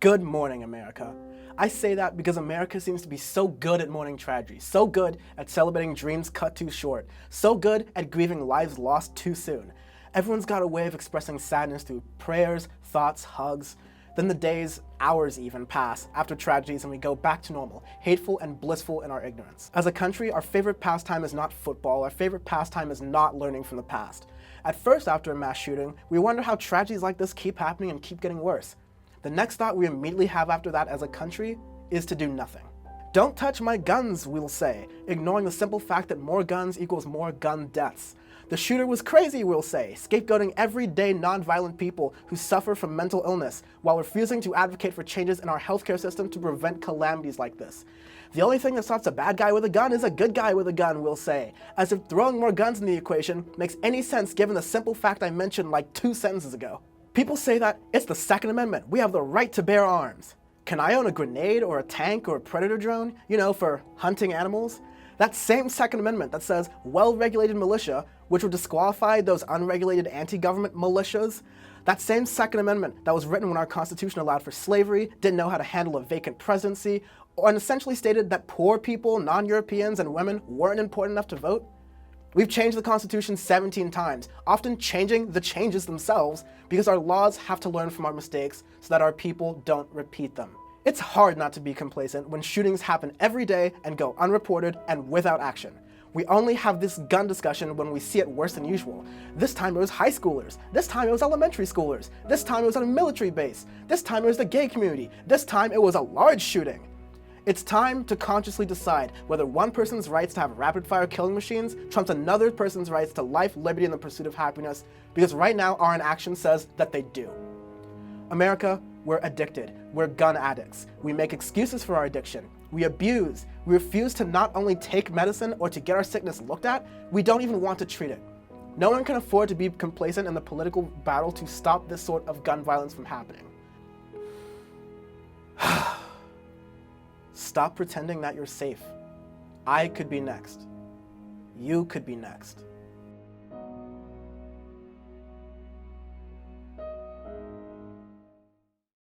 Good morning, America. I say that because America seems to be so good at mourning tragedy, so good at celebrating dreams cut too short, so good at grieving lives lost too soon. Everyone's got a way of expressing sadness through prayers, thoughts, hugs. Then the days, hours even, pass after tragedies and we go back to normal, hateful and blissful in our ignorance. As a country, our favorite pastime is not football, our favorite pastime is not learning from the past. At first, after a mass shooting, we wonder how tragedies like this keep happening and keep getting worse. The next thought we immediately have after that as a country is to do nothing. Don't touch my guns, we'll say, ignoring the simple fact that more guns equals more gun deaths. The shooter was crazy, we'll say, scapegoating everyday non-violent people who suffer from mental illness while refusing to advocate for changes in our healthcare system to prevent calamities like this. The only thing that stops a bad guy with a gun is a good guy with a gun, we'll say, as if throwing more guns in the equation makes any sense given the simple fact I mentioned like 2 sentences ago. People say that it's the Second Amendment, we have the right to bear arms. Can I own a grenade or a tank or a predator drone, for hunting animals? That same Second Amendment that says well-regulated militia, which would disqualify those unregulated anti-government militias, that same Second Amendment that was written when our Constitution allowed for slavery, didn't know how to handle a vacant presidency, and essentially stated that poor people, non-Europeans, and women weren't important enough to vote. We've changed the Constitution 17 times, often changing the changes themselves because our laws have to learn from our mistakes so that our people don't repeat them. It's hard not to be complacent when shootings happen every day and go unreported and without action. We only have this gun discussion when we see it worse than usual. This time it was high schoolers. This time it was elementary schoolers. This time it was on a military base. This time it was the gay community. This time it was a large shooting. It's time to consciously decide whether one person's rights to have rapid-fire killing machines trumps another person's rights to life, liberty, and the pursuit of happiness, because right now our inaction says that they do. America, we're addicted. We're gun addicts. We make excuses for our addiction. We abuse. We refuse to not only take medicine or to get our sickness looked at, we don't even want to treat it. No one can afford to be complacent in the political battle to stop this sort of gun violence from happening. Stop pretending that you're safe. I could be next. You could be next.